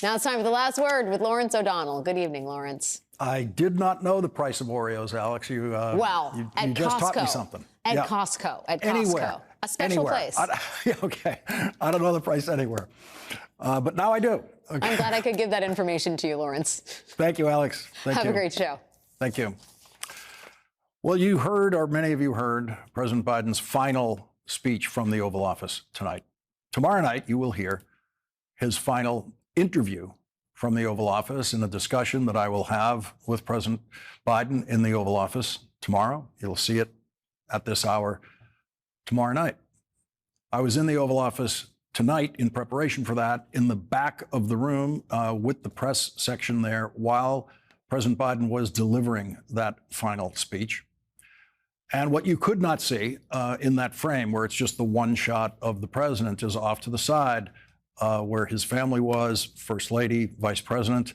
Now it's time for the last word with Lawrence O'Donnell. Good evening, Lawrence. I did not know the price of Oreos, Alex. You just taught me something. At Costco. Anywhere. A special place. Okay. I don't know the price anywhere. But now I do. Okay. I'm glad I could give that information to you, Lawrence. Thank you, Alex. Have a great show. Thank you. Well, you heard, or many of you heard, President Biden's final speech from the Oval Office tonight. Tomorrow night, you will hear his final interview from the Oval Office in a discussion that I will have with President Biden in the Oval Office tomorrow. You'll see it at this hour tomorrow night. I was in the Oval Office tonight in preparation for that, in the back of the room with the press section there while President Biden was delivering that final speech. And what you could not see in that frame, where it's just the one shot of the president, is off to the side where his family was, First Lady, Vice President,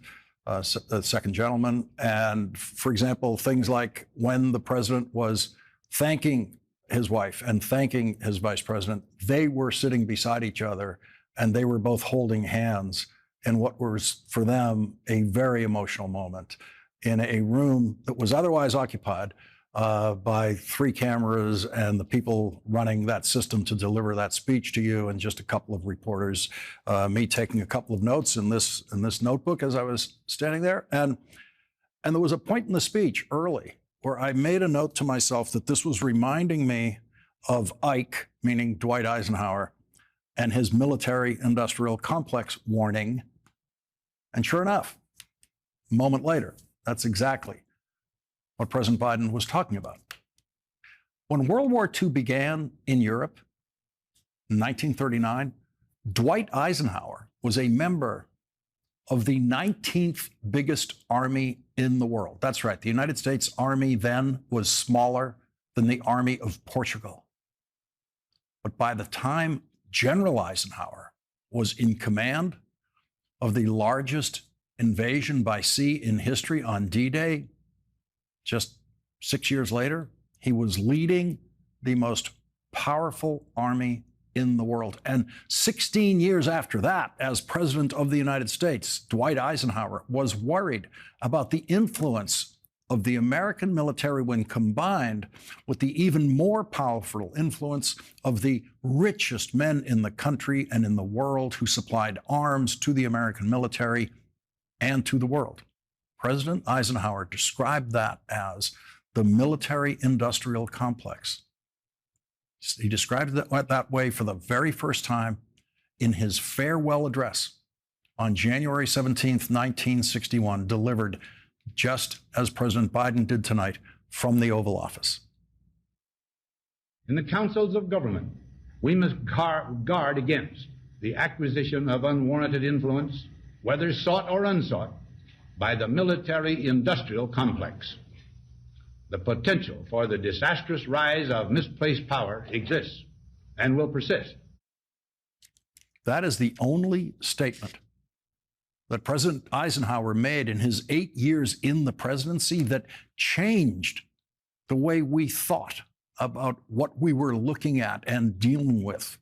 Second Gentleman. And for example, things like when the president was thanking his wife and thanking his vice president, they were sitting beside each other and they were both holding hands in what was for them a very emotional moment in a room that was otherwise occupied by 3 cameras and the people running that system to deliver that speech to you, and just a couple of reporters, me taking a couple of notes in this notebook as I was standing there. And there was a point in the speech early where I made a note to myself that this was reminding me of Ike, meaning Dwight Eisenhower, and his military-industrial complex warning. And sure enough, a moment later, that's exactly what President Biden was talking about. When World War II began in Europe in 1939, Dwight Eisenhower was a member of the 19th biggest army in the world. That's right. The United States Army then was smaller than the Army of Portugal. But by the time General Eisenhower was in command of the largest invasion by sea in history on D-Day, just 6 years later, he was leading the most powerful army in the world. And 16 years after that, as President of the United States, Dwight Eisenhower was worried about the influence of the American military when combined with the even more powerful influence of the richest men in the country and in the world who supplied arms to the American military and to the world. President Eisenhower described that as the military-industrial complex. He described it that way for the very first time in his farewell address on January 17th, 1961, delivered just as President Biden did tonight from the Oval Office. In the councils of government, we must guard against the acquisition of unwarranted influence, whether sought or unsought, by the military-industrial complex. The potential for the disastrous rise of misplaced power exists and will persist. That is the only statement that President Eisenhower made in his 8 years in the presidency that changed the way we thought about what we were looking at and dealing with.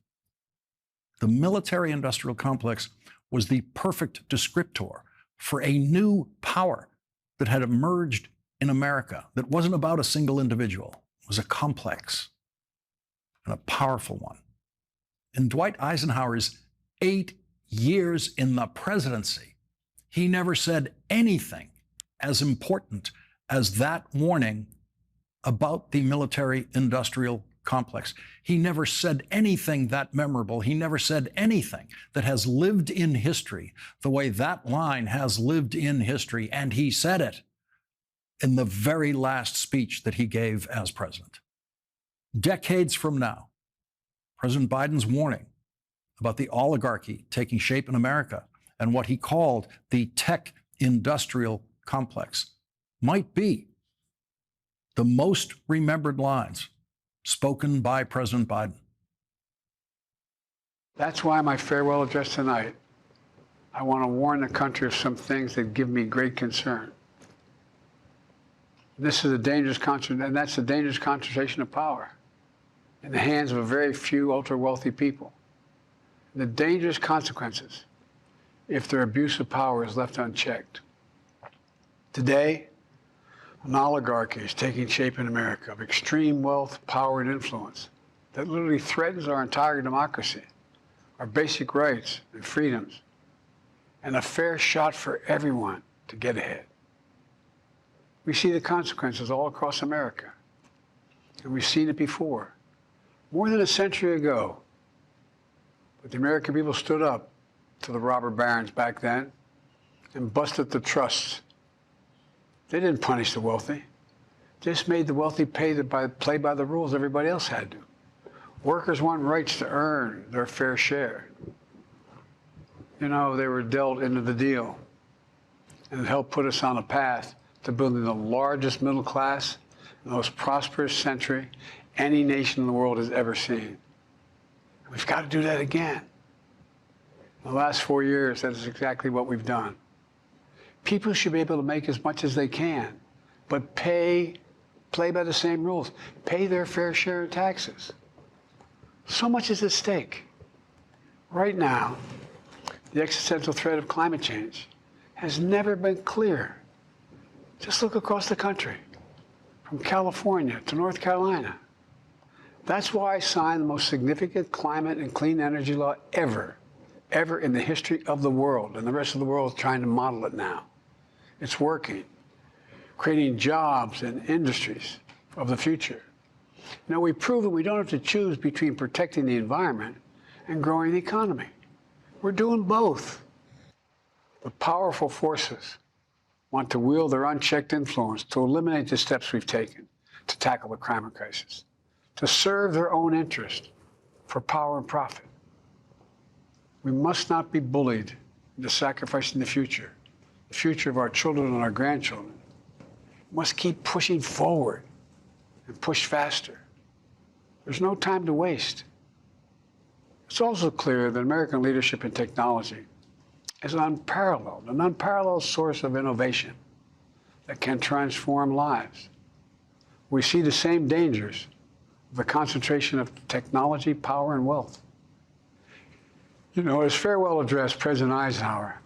The military-industrial complex was the perfect descriptor for a new power that had emerged in America that wasn't about a single individual. It was a complex and a powerful one. In Dwight Eisenhower's 8 years in the presidency, he never said anything as important as that warning about the military-industrial complex. He never said anything that memorable. He never said anything that has lived in history the way that line has lived in history. And he said it in the very last speech that he gave as president. Decades from now, President Biden's warning about the oligarchy taking shape in America and what he called the tech industrial complex might be the most remembered lines spoken by President Biden. That's why my farewell address tonight, I want to warn the country of some things that give me great concern. This is a dangerous and that's a dangerous concentration of power in the hands of a very few ultra-wealthy people. The dangerous consequences if their abuse of power is left unchecked. Today, an oligarchy is taking shape in America of extreme wealth, power, and influence that literally threatens our entire democracy, our basic rights and freedoms, and a fair shot for everyone to get ahead. We see the consequences all across America, and we've seen it before. More than a century ago, but the American people stood up to the robber barons back then and busted the trusts. They didn't punish the wealthy. Just made the wealthy play by the rules everybody else had to. Workers want rights to earn their fair share. You know, they were dealt into the deal, and it helped put us on a path to building the largest middle class, the most prosperous century any nation in the world has ever seen. We've got to do that again. In the last 4 years, that is exactly what we've done. People should be able to make as much as they can, but play by the same rules, pay their fair share of taxes. So much is at stake. Right now, the existential threat of climate change has never been clearer. Just look across the country, from California to North Carolina. That's why I signed the most significant climate and clean energy law ever in the history of the world, and the rest of the world is trying to model it now. It's working, creating jobs and industries of the future. You know, we've proven we don't have to choose between protecting the environment and growing the economy. We're doing both. The powerful forces want to wield their unchecked influence to eliminate the steps we've taken to tackle the climate crisis, to serve their own interest for power and profit. We must not be bullied into sacrificing the future of our children and our grandchildren. We must keep pushing forward and push faster. There's no time to waste. It's also clear that American leadership in technology is an unparalleled source of innovation that can transform lives. We see the same dangers of the concentration of technology, power, and wealth. You know, his farewell address, President Eisenhower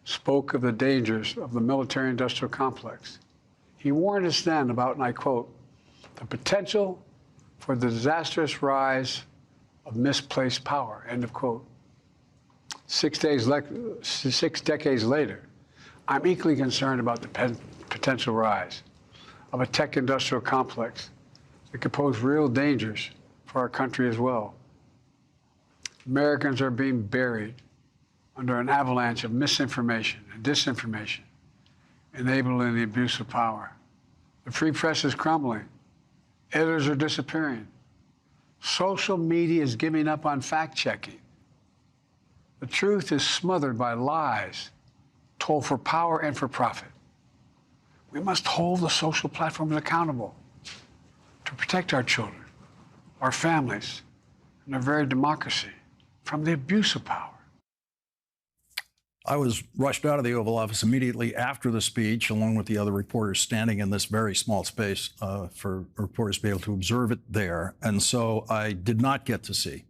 spoke of the dangers of the military-industrial complex. He warned us then about, and I quote, the potential for the disastrous rise of misplaced power, end of quote. 6 decades later, I'm equally concerned about the potential rise of a tech-industrial complex that could pose real dangers for our country as well. Americans are being buried under an avalanche of misinformation and disinformation, enabling the abuse of power. The free press is crumbling. Editors are disappearing. Social media is giving up on fact-checking. The truth is smothered by lies told for power and for profit. We must hold the social platforms accountable to protect our children, our families, and our very democracy from the abuse of power. I was rushed out of the Oval Office immediately after the speech, along with the other reporters standing in this very small space for reporters to be able to observe it there. And so I did not get to see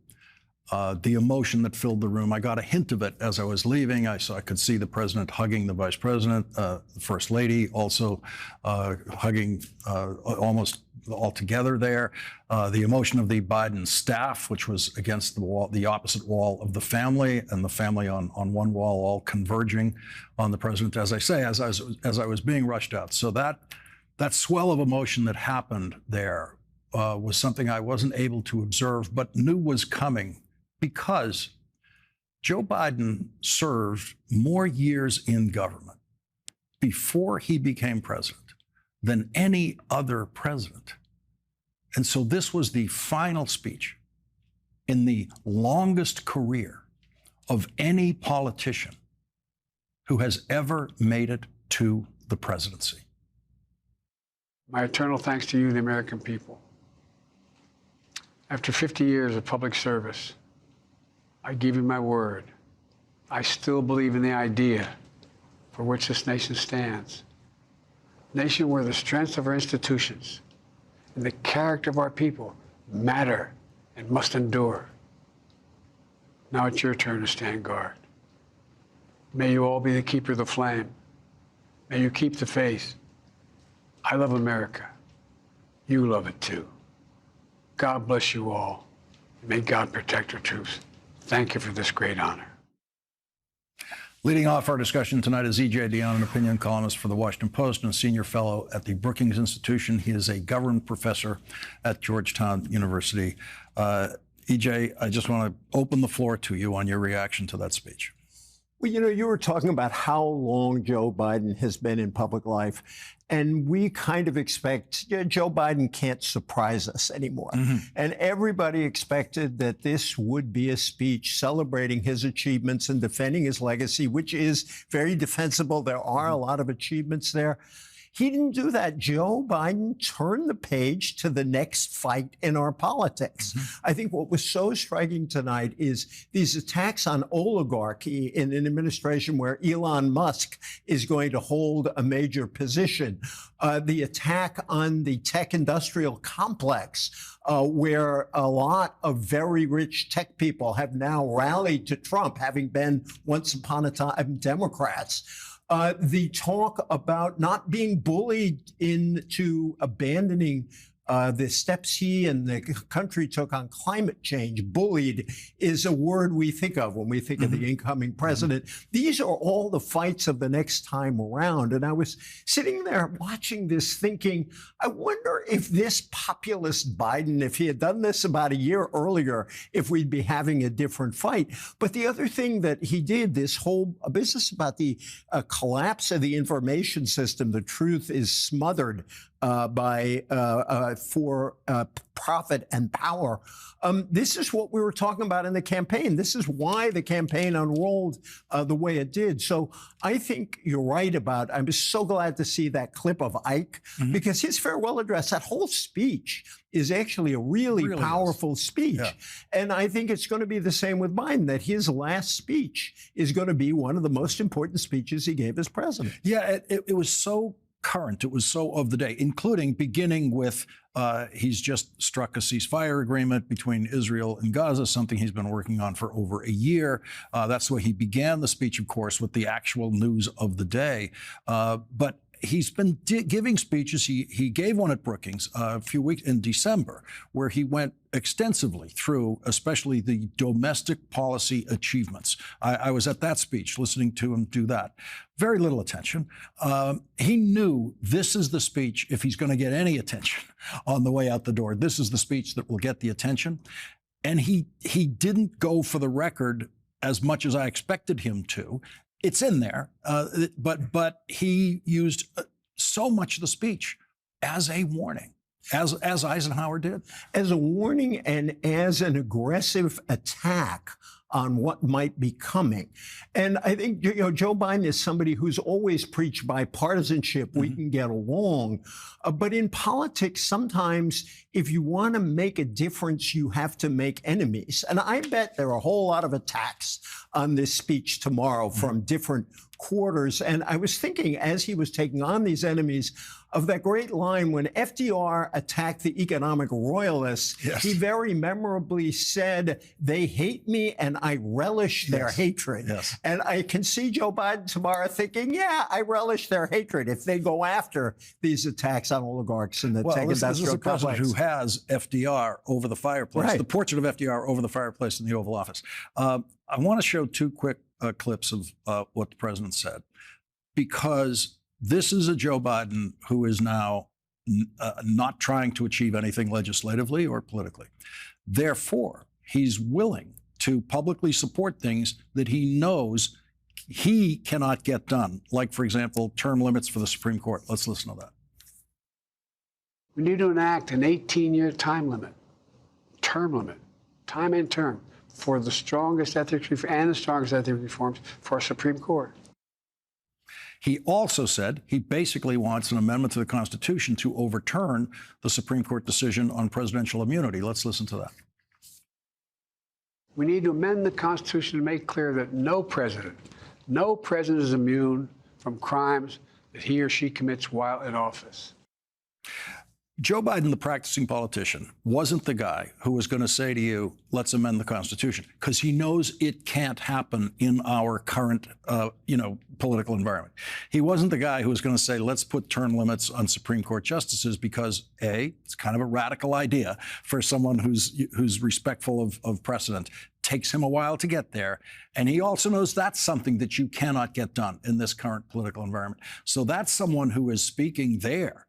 the emotion that filled the room. I got a hint of it as I was leaving. I could see the president hugging the vice president, the first lady also hugging almost all together there. The emotion of the Biden staff, which was against the wall, the opposite wall of the family, and the family on one wall, all converging on the president, as I say, as I was being rushed out. So that swell of emotion that happened there was something I wasn't able to observe, but knew was coming, because Joe Biden served more years in government before he became president than any other president. And so this was the final speech in the longest career of any politician who has ever made it to the presidency. My eternal thanks to you, the American people. After 50 years of public service, I give you my word. I still believe in the idea for which this nation stands. A nation where the strength of our institutions and the character of our people matter and must endure. Now it's your turn to stand guard. May you all be the keeper of the flame. May you keep the faith. I love America. You love it too. God bless you all. May God protect our troops. Thank you for this great honor. Leading off our discussion tonight is E.J. Dionne, an opinion columnist for the Washington Post and a senior fellow at the Brookings Institution. He is a government professor at Georgetown University. E.J., I just want to open the floor to you on your reaction to that speech. Well, you were talking about how long Joe Biden has been in public life, and we kind of expect Joe Biden can't surprise us anymore. And everybody expected that this would be a speech celebrating his achievements and defending his legacy, which is very defensible. There are a lot of achievements there. He didn't do that. Joe Biden turned the page to the next fight in our politics. I think what was so striking tonight is these attacks on oligarchy in an administration where Elon Musk is going to hold a major position. The attack on the tech industrial complex, where a lot of very rich tech people have now rallied to Trump, having been once upon a time Democrats. The talk about not being bullied into abandoning the steps he and the country took on climate change. Bullied is a word we think of when we think of the incoming president. These are all the fights of the next time around. And I was sitting there watching this thinking, I wonder if this populist Biden, if he had done this about a year earlier, if we'd be having a different fight. But the other thing that he did, this whole business about the collapse of the information system, the truth is smothered for profit and power. This is what we were talking about in the campaign. This is why the campaign unrolled the way it did. So I think you're right about, I'm just so glad to see that clip of Ike, because his farewell address, that whole speech is actually a really powerful speech. Yeah. And I think it's going to be the same with Biden, that his last speech is going to be one of the most important speeches he gave as president. Yeah, it was so current. It was so of the day, including beginning with he's just struck a ceasefire agreement between Israel and Gaza, something he's been working on for over a year. That's the way he began the speech, of course, with the actual news of the day. But he's been giving speeches. He gave one at Brookings a few weeks in December, where he went extensively through, especially the domestic policy achievements. I was at that speech, listening to him do that. Very little attention. He knew this is the speech, if he's going to get any attention on the way out the door, this is the speech that will get the attention. And he didn't go for the record as much as I expected him to. It's in there, but he used so much of the speech as a warning, as Eisenhower did. As a warning and as an aggressive attack on what might be coming. And I think, Joe Biden is somebody who's always preached bipartisanship. We can get along. But in politics, sometimes if you want to make a difference, you have to make enemies. And I bet there are a whole lot of attacks on this speech tomorrow from different quarters. And I was thinking, as he was taking on these enemies, of that great line when FDR attacked the economic royalists, he very memorably said, they hate me and I relish their hatred. And I can see Joe Biden tomorrow thinking, yeah, I relish their hatred if they go after these attacks on oligarchs in the tech industrial this is a president who has FDR over the fireplace, the portrait of FDR over the fireplace in the Oval Office. I want to show two quick clips of what the president said, because this is a Joe Biden who is now not trying to achieve anything legislatively or politically. Therefore, he's willing to publicly support things that he knows he cannot get done, like, for example, term limits for the Supreme Court. Let's listen to that. We need to enact an 18-year time limit, time and term, for the strongest ethics and the strongest ethics reforms for our Supreme Court. He also said he basically wants an amendment to the Constitution to overturn the Supreme Court decision on presidential immunity. Let's listen to that. We need to amend the Constitution to make clear that no president is immune from crimes that he or she commits while in office. Joe Biden, the practicing politician, wasn't the guy who was going to say to you, let's amend the Constitution, because he knows it can't happen in our current, political environment. He wasn't the guy who was going to say, let's put term limits on Supreme Court justices because, A, it's kind of a radical idea for someone who's respectful of precedent. Takes him a while to get there. And he also knows that's something that you cannot get done in this current political environment. So that's someone who is speaking there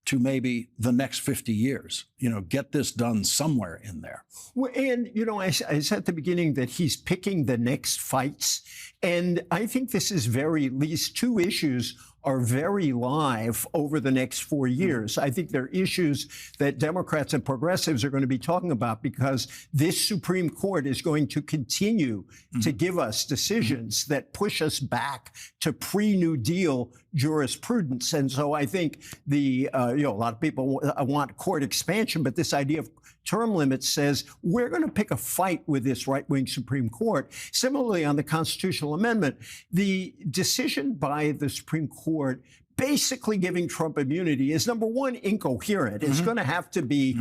to maybe the next 50 years, get this done somewhere in there. Well, and, I said at the beginning that he's picking the next fights. And I think this is these two issues are very live over the next 4 years. I think they're issues that Democrats and progressives are going to be talking about because this Supreme Court is going to continue to give us decisions that push us back to pre-New Deal jurisprudence. And so I think a lot of people want court expansion, but this idea of term limits says we're going to pick a fight with this right-wing Supreme Court. Similarly, on the constitutional amendment, the decision by the Supreme Court basically giving Trump immunity is, number one, incoherent. It's going to have to be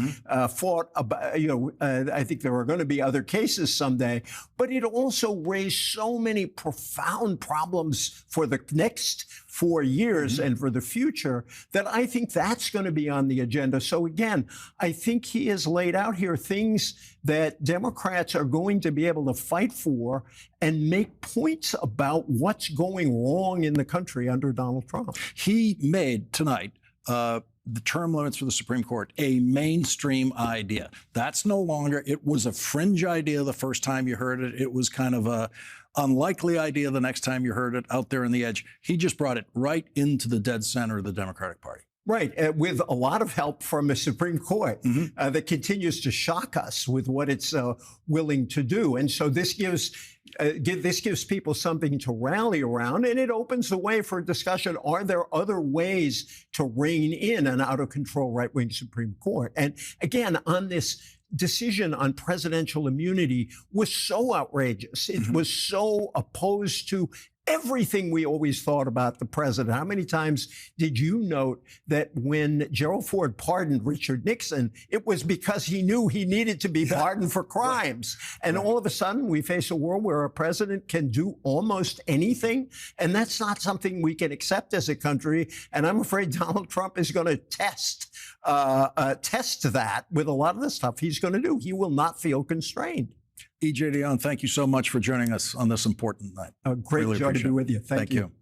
fought about, I think there are going to be other cases someday, but it also raised so many profound problems for the next 4 years and for the future that I think that's going to be on the agenda. So again, I think he has laid out here things that Democrats are going to be able to fight for and make points about what's going wrong in the country under Donald Trump. He made tonight the term limits for the Supreme Court a mainstream idea. That's no longer, it was a fringe idea the first time you heard it. It was kind of a unlikely idea the next time you heard it out there on the edge. He just brought it right into the dead center of the Democratic Party. Right, with a lot of help from the Supreme Court that continues to shock us with what it's willing to do. And so this gives people something to rally around, and it opens the way for discussion. Are there other ways to rein in an out-of-control right-wing Supreme Court? And again, on this decision on presidential immunity was so outrageous. It was so opposed to everything we always thought about the president. How many times did you note that when Gerald Ford pardoned Richard Nixon, it was because he knew he needed to be pardoned for crimes? And all of a sudden, we face a world where a president can do almost anything. And that's not something we can accept as a country. And I'm afraid Donald Trump is going to test that with a lot of the stuff he's going to do. He will not feel constrained. E.J. Dionne, thank you so much for joining us on this important night. A great joy to be with you. Thank you.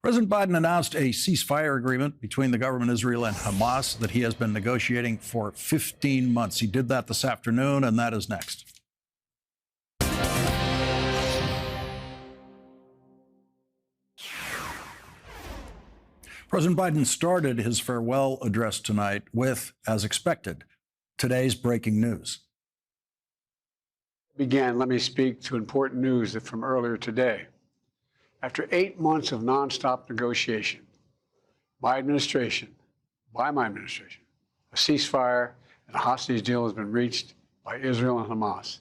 President Biden announced a ceasefire agreement between the government of Israel and Hamas that he has been negotiating for 15 months. He did that this afternoon, and that is next. President Biden started his farewell address tonight with, as expected, today's breaking news. Let me speak to important news from earlier today. After 8 months of nonstop negotiation, by my administration, a ceasefire and a hostage deal has been reached by Israel and Hamas,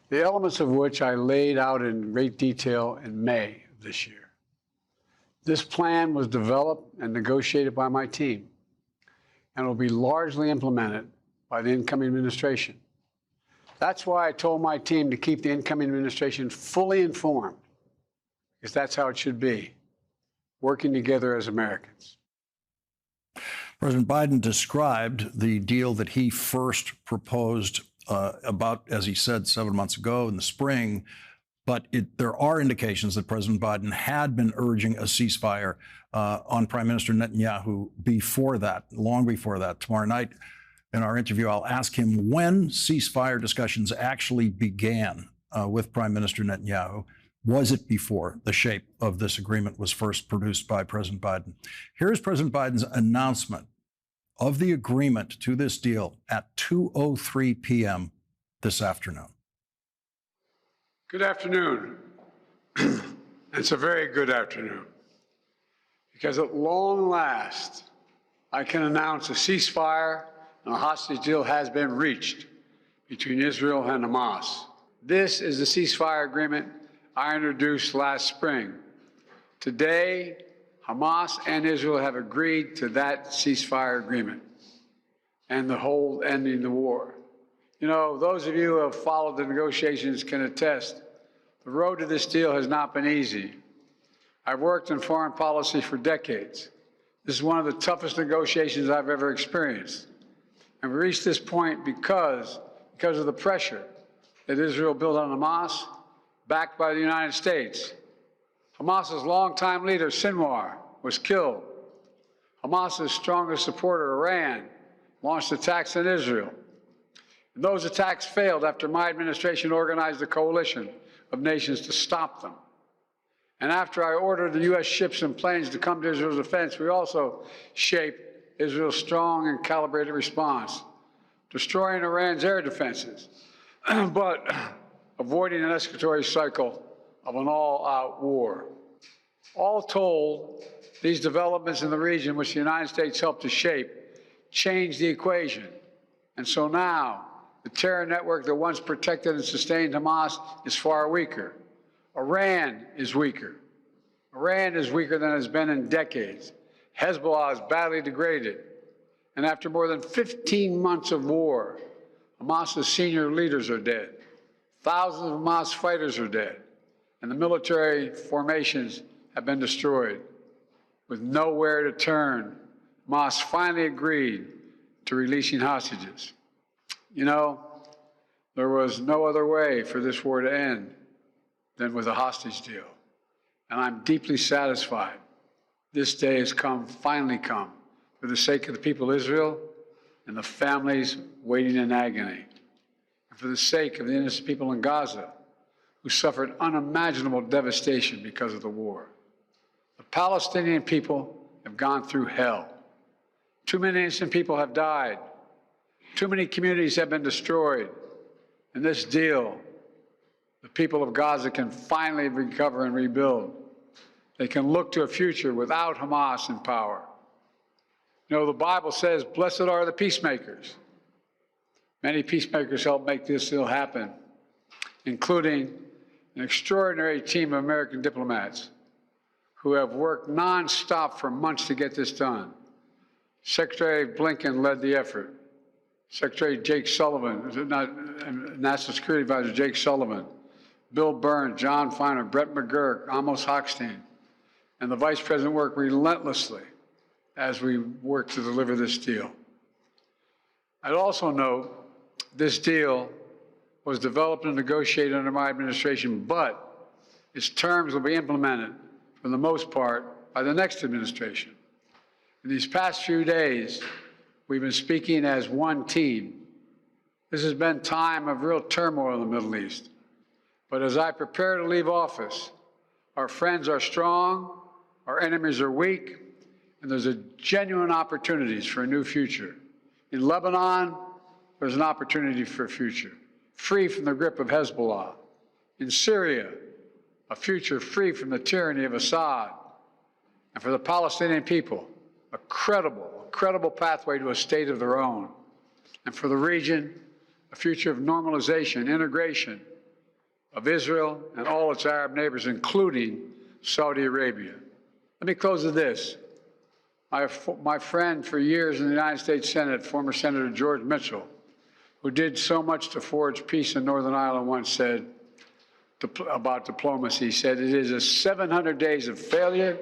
the elements of which I laid out in great detail in May of this year. This plan was developed and negotiated by my team and will be largely implemented by the incoming administration. That's why I told my team to keep the incoming administration fully informed, because that's how it should be, working together as Americans. President Biden described the deal that he first proposed about, as he said, 7 months ago in the spring. But there are indications that President Biden had been urging a ceasefire on Prime Minister Netanyahu before that, long before that. Tomorrow night, in our interview, I'll ask him when ceasefire discussions actually began with Prime Minister Netanyahu. Was it before the shape of this agreement was first produced by President Biden? Here's President Biden's announcement of the agreement to this deal at 2:03 p.m. this afternoon. Good afternoon. It's a very good afternoon, because at long last, I can announce a ceasefire and a hostage deal has been reached between Israel and Hamas. This is the ceasefire agreement I introduced last spring. Today, Hamas and Israel have agreed to that ceasefire agreement. and the whole ending the war. You know, those of you who have followed the negotiations can attest, the road to this deal has not been easy. I've worked in foreign policy for decades. This is one of the toughest negotiations I've ever experienced. And we reached this point because of the pressure that Israel built on Hamas, backed by the United States. Hamas's longtime leader, Sinwar, was killed. Hamas's strongest supporter, Iran, launched attacks on Israel. And those attacks failed after my administration organized a coalition of nations to stop them. And after I ordered the U.S. ships and planes to come to Israel's defense, we also shaped Israel's strong and calibrated response, destroying Iran's air defenses, but avoiding an escalatory cycle of an all-out war. All told, these developments in the region, which the United States helped to shape, changed the equation. And so now, the terror network that once protected and sustained Hamas is far weaker. Iran is weaker. Iran is weaker than it's been in decades. Hezbollah is badly degraded. And after more than 15 months of war, Hamas's senior leaders are dead. Thousands of Hamas fighters are dead. And the military formations have been destroyed. With nowhere to turn, Hamas finally agreed to releasing hostages. You know, there was no other way for this war to end than with a hostage deal. And I'm deeply satisfied this day has finally come, for the sake of the people of Israel and the families waiting in agony, and for the sake of the innocent people in Gaza who suffered unimaginable devastation because of the war. The Palestinian people have gone through hell. Too many innocent people have died. Too many communities have been destroyed. In this deal, the people of Gaza can finally recover and rebuild. They can look to a future without Hamas in power. You know, the Bible says, blessed are the peacemakers. Many peacemakers helped make this deal happen, including an extraordinary team of American diplomats who have worked nonstop for months to get this done. Secretary Blinken led the effort. Secretary Jake Sullivan, National Security Advisor Jake Sullivan, Bill Burns, John Feiner, Brett McGurk, Amos Hochstein, and the Vice President worked relentlessly as we work to deliver this deal. I'd also note this deal was developed and negotiated under my administration, but its terms will be implemented, for the most part, by the next administration. In these past few days, we've been speaking as one team. This has been time of real turmoil in the Middle East. But as I prepare to leave office, our friends are strong, our enemies are weak, and there's a genuine opportunities for a new future. In Lebanon, there's an opportunity for a future, free from the grip of Hezbollah. In Syria, a future free from the tyranny of Assad. And for the Palestinian people, a credible pathway to a state of their own. And for the region, a future of normalization, integration of Israel and all its Arab neighbors, including Saudi Arabia. Let me close with this. My friend for years in the United States Senate, former Senator George Mitchell, who did so much to forge peace in Northern Ireland, once said about diplomacy, he said, it is a 700 days of failure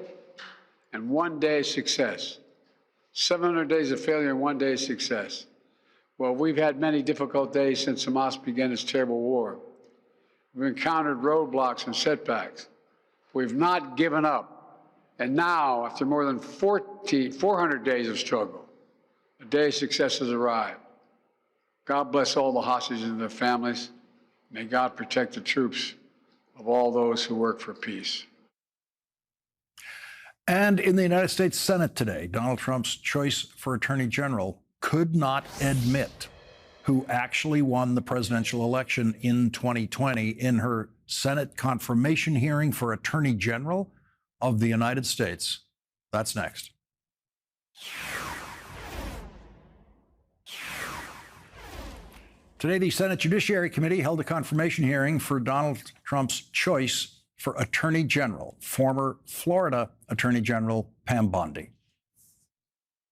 and 1 day of success. 700 days of failure and 1 day of success. Well, we've had many difficult days since Hamas began its terrible war. We've encountered roadblocks and setbacks. We've not given up. And now, after more than 400 days of struggle, a day of success has arrived. God bless all the hostages and their families. May God protect the troops of all those who work for peace. And in the United States Senate today, Donald Trump's choice for Attorney General could not admit who actually won the presidential election in 2020 in her Senate confirmation hearing for Attorney General of the United States. That's next. Today, the Senate Judiciary Committee held a confirmation hearing for Donald Trump's choice for Attorney General, former Florida Attorney General Pam Bondi.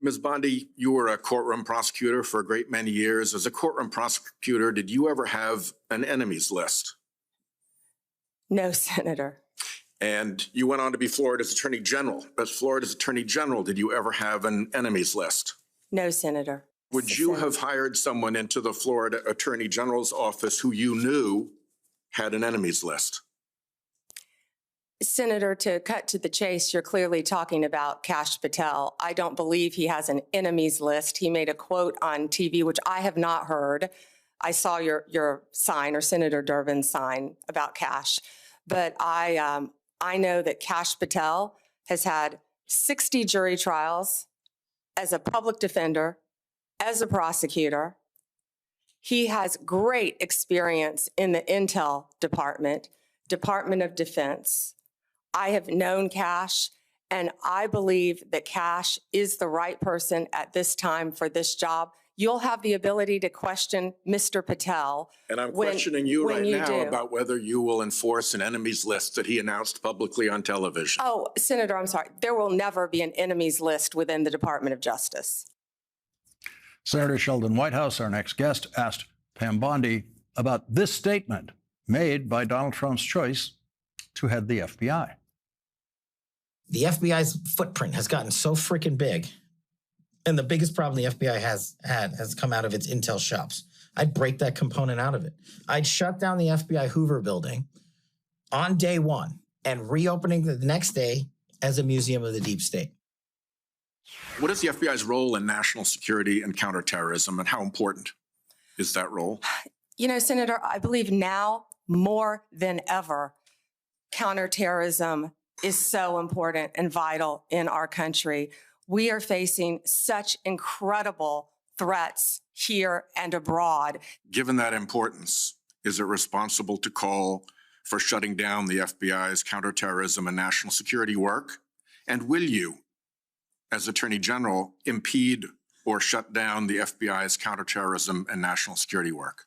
Ms. Bondi, you were a courtroom prosecutor for a great many years. As a courtroom prosecutor, did you ever have an enemies list? No, Senator. And you went on to be Florida's Attorney General. As Florida's Attorney General, did you ever have an enemies list? No, Senator. Would you have hired someone into the Florida Attorney General's office who you knew had an enemies list? Senator, to cut to the chase, you're clearly talking about Kash Patel. I don't believe he has an enemies list. He made a quote on TV, which I have not heard. I saw your sign, or Senator Durbin's sign, about Kash. But I know that Kash Patel has had 60 jury trials as a public defender, as a prosecutor. He has great experience in the Intel Department, Department of Defense. I have known Kash, and I believe that Kash is the right person at this time for this job. You'll have the ability to question Mr. Patel. And I'm questioning you right now do. about whether you will enforce an enemies list that he announced publicly on television. Oh, Senator, I'm sorry. There will never be an enemies list within the Department of Justice. Senator Sheldon Whitehouse, our next guest, asked Pam Bondi about this statement made by Donald Trump's choice to head the FBI. The FBI's footprint has gotten so freaking big. And the biggest problem the FBI has come out of its intel shops. I'd break that component out of it. I'd shut down the FBI Hoover building on day one and reopening the next day as a museum of the deep state. What is the FBI's role in national security and counterterrorism, and how important is that role? You know, Senator, I believe now more than ever, counterterrorism is so important and vital in our country. We are facing such incredible threats here and abroad. Given that importance, is it responsible to call for shutting down the FBI's counterterrorism and national security work? And will you, as Attorney General, impede or shut down the FBI's counterterrorism and national security work?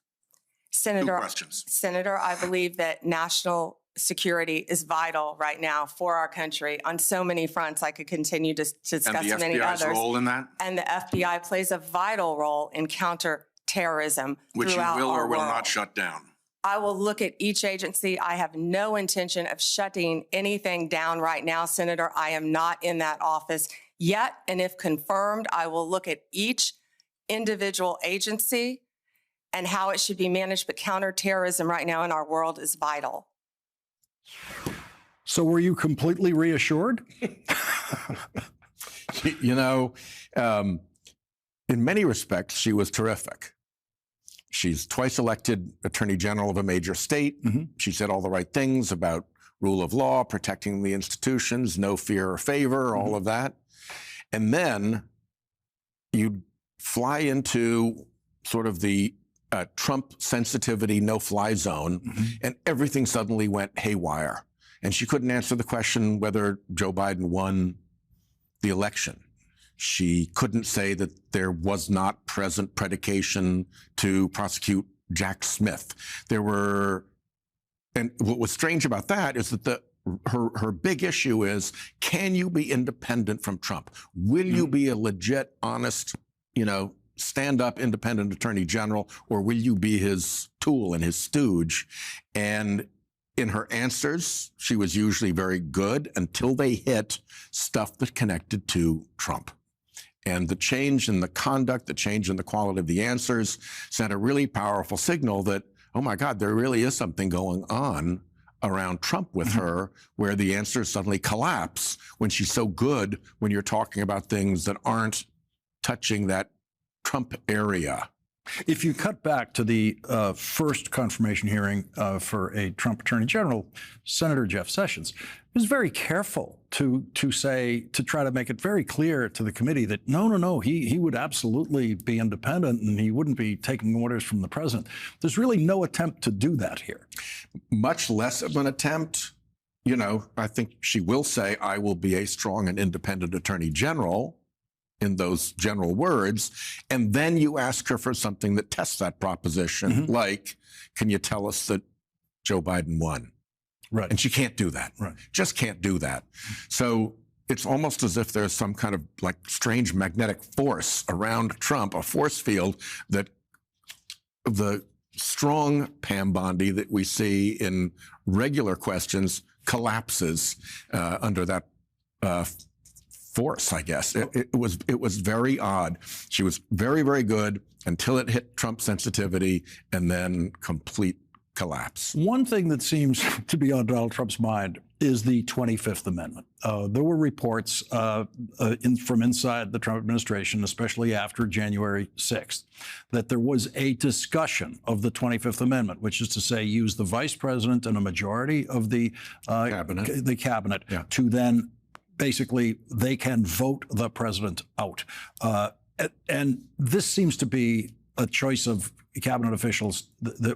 Senator, Two questions. Senator, I believe that national security is vital right now for our country on so many fronts. I could continue to discuss And the many FBI's others. role in that? And the FBI plays a vital role in counterterrorism Which you throughout will our or will world. not shut down? I will look at each agency. I have no intention of shutting anything down right now, Senator. I am not in that office yet. And if confirmed, I will look at each individual agency and how it should be managed. But counterterrorism right now in our world is vital. So were you completely reassured? You know, in many respects, she was terrific. She's twice elected Attorney General of a major state. Mm-hmm. She said all the right things about rule of law, protecting the institutions, no fear or favor, all of that. And then you fly into sort of the Trump sensitivity no-fly zone, and everything suddenly went haywire. And she couldn't answer the question whether Joe Biden won the election. She couldn't say that there was not present predication to prosecute Jack Smith. And what was strange about that is that her big issue is, can you be independent from Trump? Will you be a legit, honest, stand-up independent attorney general, or will you be his tool and his stooge? And in her answers, she was usually very good until they hit stuff that connected to Trump. And the change in the conduct, the change in the quality of the answers sent a really powerful signal that, oh my God, there really is something going on around Trump with her, where the answers suddenly collapse when she's so good when you're talking about things that aren't touching that Trump area. If you cut back to the first confirmation hearing for a Trump Attorney General, Senator Jeff Sessions was very careful to try to make it very clear to the committee that no, he would absolutely be independent and he wouldn't be taking orders from the president. There's really no attempt to do that here. Much less of an attempt. I think she will say, I will be a strong and independent Attorney General, in those general words, and then you ask her for something that tests that proposition, like, can you tell us that Joe Biden won? Right. And she can't do that. Right. Just can't do that. So it's almost as if there's some kind of like strange magnetic force around Trump, a force field that the strong Pam Bondi that we see in regular questions collapses under that force, I guess. It was very odd. She was very, very good until it hit Trump sensitivity and then complete collapse. One thing that seems to be on Donald Trump's mind is the 25th Amendment. There were reports from inside the Trump administration, especially after January 6th, that there was a discussion of the 25th Amendment, which is to say use the vice president and a majority of the cabinet to then basically they can vote the president out. And this seems to be a choice of cabinet officials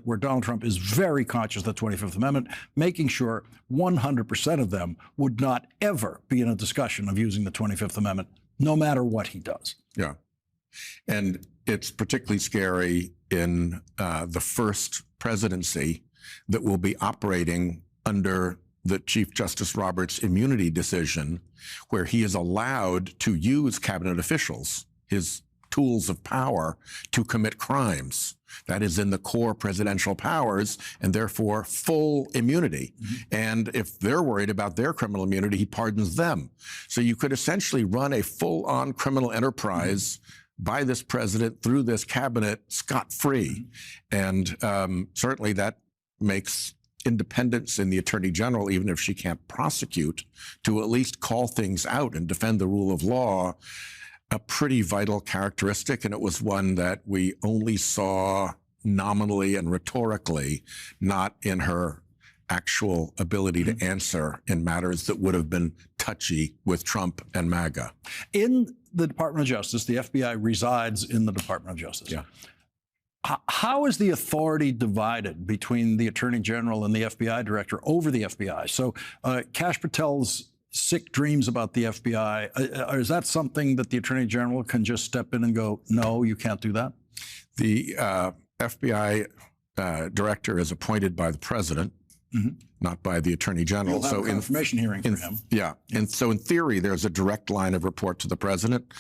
where Donald Trump is very conscious of the 25th Amendment, making sure 100% of them would not ever be in a discussion of using the 25th Amendment, no matter what he does. Yeah. And it's particularly scary in the first presidency that will be operating under the Chief Justice Roberts immunity decision, where he is allowed to use cabinet officials, his tools of power, to commit crimes. That is in the core presidential powers and therefore full immunity. And if they're worried about their criminal immunity, he pardons them. So you could essentially run a full-on criminal enterprise by this president through this cabinet scot-free. And certainly that makes independence in the attorney general, even if she can't prosecute, to at least call things out and defend the rule of law, a pretty vital characteristic, and it was one that we only saw nominally and rhetorically, not in her actual ability to answer in matters that would have been touchy with Trump and MAGA. In the Department of Justice, the FBI resides in the Department of Justice. Yeah. How is the authority divided between the Attorney General and the FBI Director over the FBI? So Kash Patel's sick dreams about the FBI, is that something that the Attorney General can just step in and go, no, you can't do that? The FBI Director is appointed by the President, not by the Attorney General. You'll have a confirmation hearing for him. Yeah. And so in theory, there's a direct line of report to the President.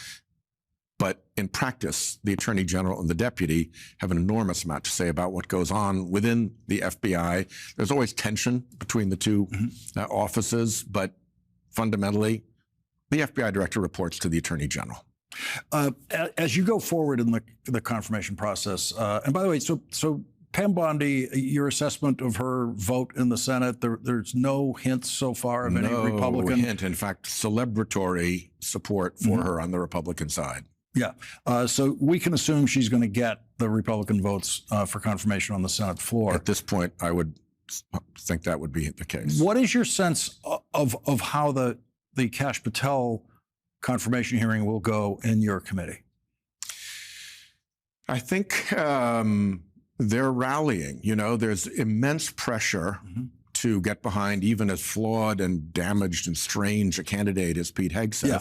But in practice, the Attorney General and the Deputy have an enormous amount to say about what goes on within the FBI. There's always tension between the two offices, but fundamentally, the FBI Director reports to the Attorney General. As you go forward in the confirmation process, and by the way, so Pam Bondi, your assessment of her vote in the Senate, there's no hints so far of any Republican? No hint. In fact, celebratory support for her on the Republican side. Yeah. So we can assume she's going to get the Republican votes for confirmation on the Senate floor. At this point, I would think that would be the case. What is your sense of how the Kash Patel confirmation hearing will go in your committee? I think they're rallying. You know, there's immense pressure to get behind even as flawed and damaged and strange a candidate as Pete Hegseth. Yeah.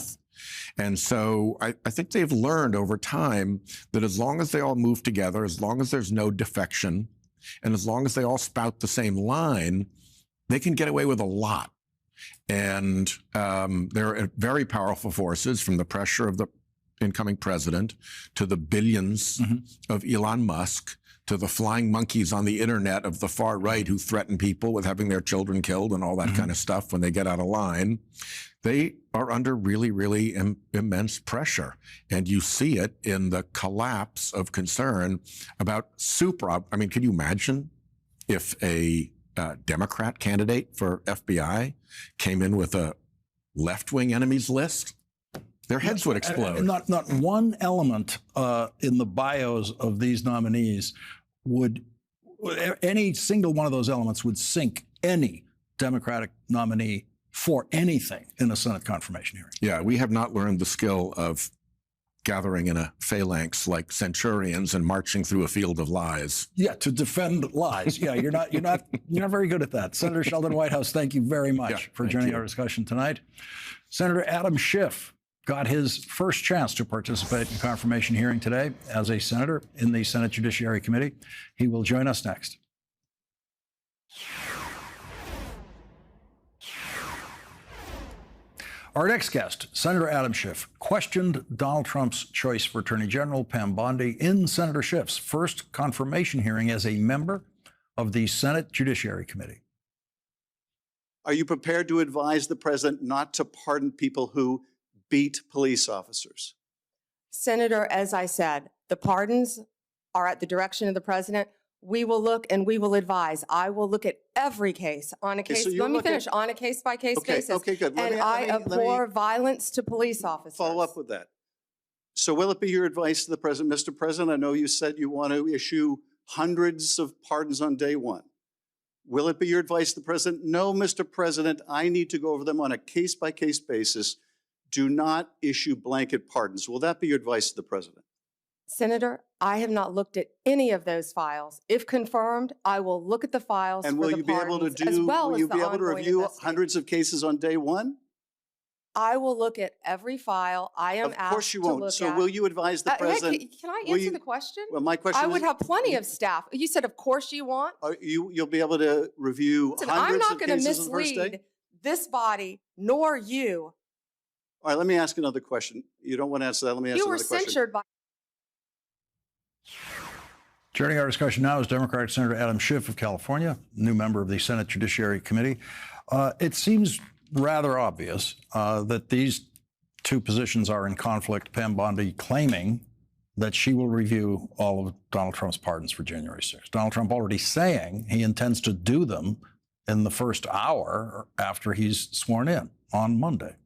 And so I think they've learned over time that as long as they all move together, as long as there's no defection, and as long as they all spout the same line, they can get away with a lot. And there are very powerful forces, from the pressure of the incoming president to the billions of Elon Musk to the flying monkeys on the internet of the far right who threaten people with having their children killed and all that kind of stuff when they get out of line. They are under really, really immense pressure. And you see it in the collapse of concern about I mean, can you imagine if a Democrat candidate for FBI came in with a left-wing enemies list? Their heads would explode. Not one element in the bios of these nominees any single one of those elements would sink any Democratic nominee for anything in a Senate confirmation hearing. Yeah, we have not learned the skill of gathering in a phalanx like centurions and marching through a field of lies. Yeah, to defend lies. Yeah, you're not very good at that. Senator Sheldon Whitehouse, thank you very much for joining our discussion tonight. Senator Adam Schiff got his first chance to participate in confirmation hearing today as a senator in the Senate Judiciary Committee. He will join us next. Our next guest, Senator Adam Schiff, questioned Donald Trump's choice for Attorney General Pam Bondi in Senator Schiff's first confirmation hearing as a member of the Senate Judiciary Committee. Are you prepared to advise the president not to pardon people who beat police officers? Senator, as I said, the pardons are at the direction of the president. We will look and we will advise. I will look at every case on a case. so Let me finish. On a case-by-case basis. Okay, good. And I abhor violence to police officers. Follow up with that. So will it be your advice to the president, Mr. President, I know you said you want to issue hundreds of pardons on day one. Will it be your advice to the president? No, Mr. President, I need to go over them on a case-by-case basis. Do not issue blanket pardons. Will that be your advice to the president? Senator, I have not looked at any of those files. If confirmed, I will look at the files And for will the you be able to pardons, as do, well will as you the be able to ongoing review investigation. hundreds of cases on day one? I will look at every file I am Of course asked you to won't. look So at. will you advise the president? Can I will answer you- the question? Well, my question I is, would have plenty of staff. You said, of course you want. you'll be able to review Listen, I'm hundreds not of going to cases on the first day? mislead this body nor you. All right, let me ask another question. You don't want to answer that. Let me ask You were another question. censured by. Joining our discussion now is Democratic Senator Adam Schiff of California, new member of the Senate Judiciary Committee. It seems rather obvious that these two positions are in conflict. Pam Bondi claiming that she will review all of Donald Trump's pardons for January 6th. Donald Trump already saying he intends to do them in the first hour after he's sworn in on Monday.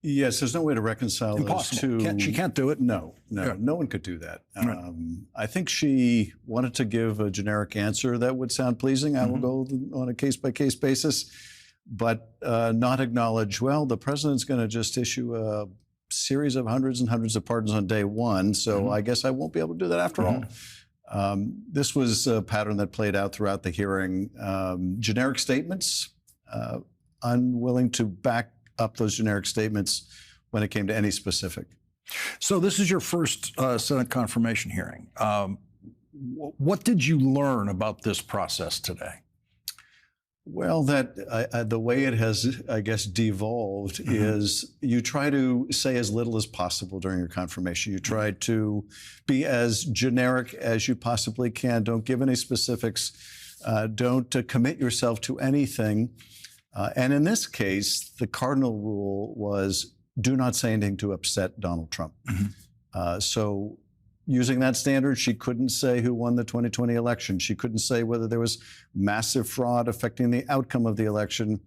Yes, there's no way to reconcile Impossible. those two. She can't do it? No, Yeah. no one could do that. Right. I think she wanted to give a generic answer that would sound pleasing. I will go on a case-by-case basis, but not acknowledge, well, the president's going to just issue a series of hundreds and hundreds of pardons on day one, so I guess I won't be able to do that after all. This was a pattern that played out throughout the hearing. Generic statements, unwilling to back up those generic statements when it came to any specific. So this is your first Senate confirmation hearing. What did you learn about this process today? Well, that the way it has, I guess, devolved is you try to say as little as possible during your confirmation. You try to be as generic as you possibly can. Don't give any specifics. Don't commit yourself to anything. And in this case, the cardinal rule was do not say anything to upset Donald Trump. So using that standard, she couldn't say who won the 2020 election. She couldn't say whether there was massive fraud affecting the outcome of the election.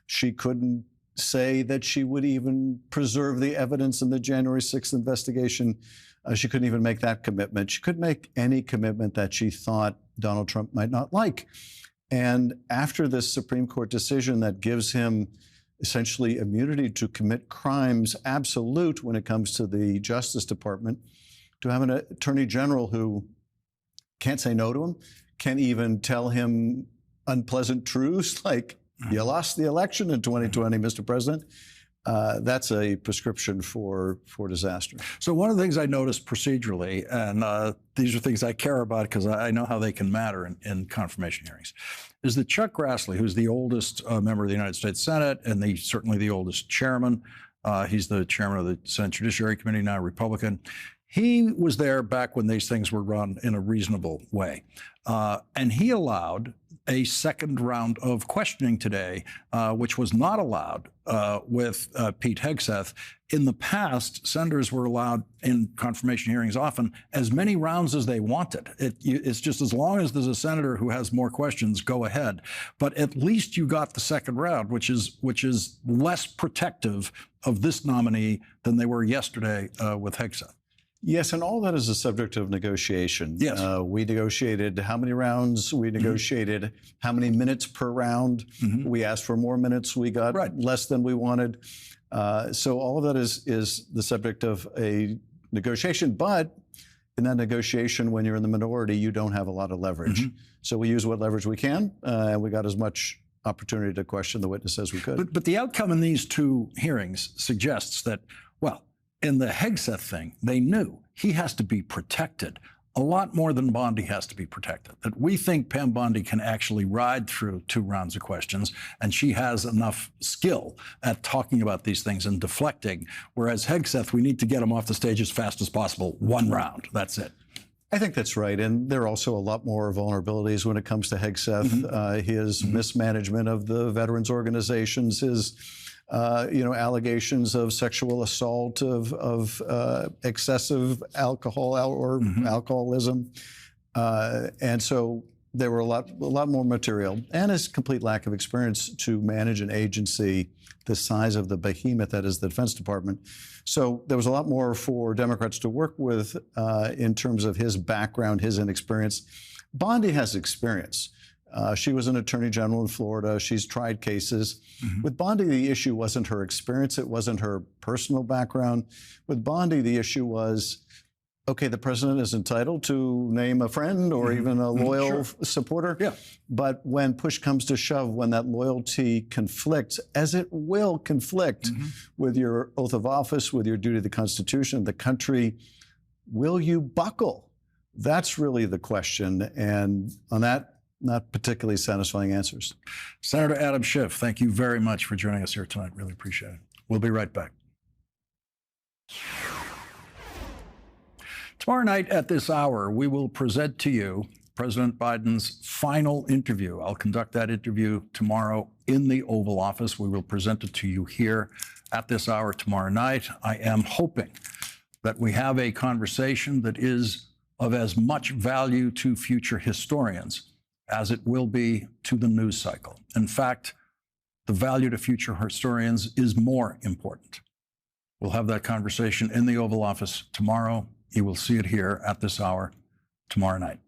She couldn't say that she would even preserve the evidence in the January 6th investigation. She couldn't even make that commitment. She couldn't make any commitment that she thought Donald Trump might not like. And after this Supreme Court decision that gives him essentially immunity to commit crimes absolute when it comes to the Justice Department, to have an attorney general who can't say no to him, can't even tell him unpleasant truths like, you lost the election in 2020, Mr. President, that's a prescription for disaster. So one of the things I noticed procedurally, and these are things I care about because I know how they can matter in confirmation hearings, is that Chuck Grassley, who's the oldest member of the United States Senate and certainly the oldest chairman, he's the chairman of the Senate Judiciary Committee, now Republican. He was there back when these things were run in a reasonable way. And he allowed a second round of questioning today, which was not allowed with Pete Hegseth. In the past, senators were allowed in confirmation hearings often as many rounds as they wanted. It's just as long as there's a senator who has more questions, go ahead. But at least you got the second round, which is less protective of this nominee than they were yesterday with Hegseth. Yes, and all that is a subject of negotiation. Yes. We negotiated how many rounds, we negotiated how many minutes per round. We asked for more minutes, we got less than we wanted. So all of that is the subject of a negotiation, but in that negotiation, when you're in the minority, you don't have a lot of leverage. So we use what leverage we can, and we got as much opportunity to question the witness as we could. But the outcome in these two hearings suggests that, well, in the Hegseth thing, they knew he has to be protected a lot more than Bondi has to be protected, that we think Pam Bondi can actually ride through 2 rounds of questions, and she has enough skill at talking about these things and deflecting, whereas Hegseth, we need to get him off the stage as fast as possible. 1 round, that's it. I think that's right. And there are also a lot more vulnerabilities when it comes to Hegseth, his mismanagement of the veterans organizations, his allegations of sexual assault, of excessive alcohol or alcoholism. And so there were a lot more material, and his complete lack of experience to manage an agency the size of the behemoth that is the Defense Department. So there was a lot more for Democrats to work with in terms of his background, his inexperience. Bondi has experience. She was an attorney general in Florida. She's tried cases. With Bondi, the issue wasn't her experience. It wasn't her personal background. With Bondi, the issue was, okay, the president is entitled to name a friend or even a loyal supporter. Yeah. But when push comes to shove, when that loyalty conflicts, as it will conflict with your oath of office, with your duty to the Constitution, the country, will you buckle? That's really the question. And on that, not particularly satisfying answers. Senator Adam Schiff, thank you very much for joining us here tonight. Really appreciate it. We'll be right back. Tomorrow night at this hour, we will present to you President Biden's final interview. I'll conduct that interview tomorrow in the Oval Office. We will present it to you here at this hour tomorrow night. I am hoping that we have a conversation that is of as much value to future historians as it will be to the news cycle. In fact, the value to future historians is more important. We'll have that conversation in the Oval Office tomorrow. You will see it here at this hour tomorrow night.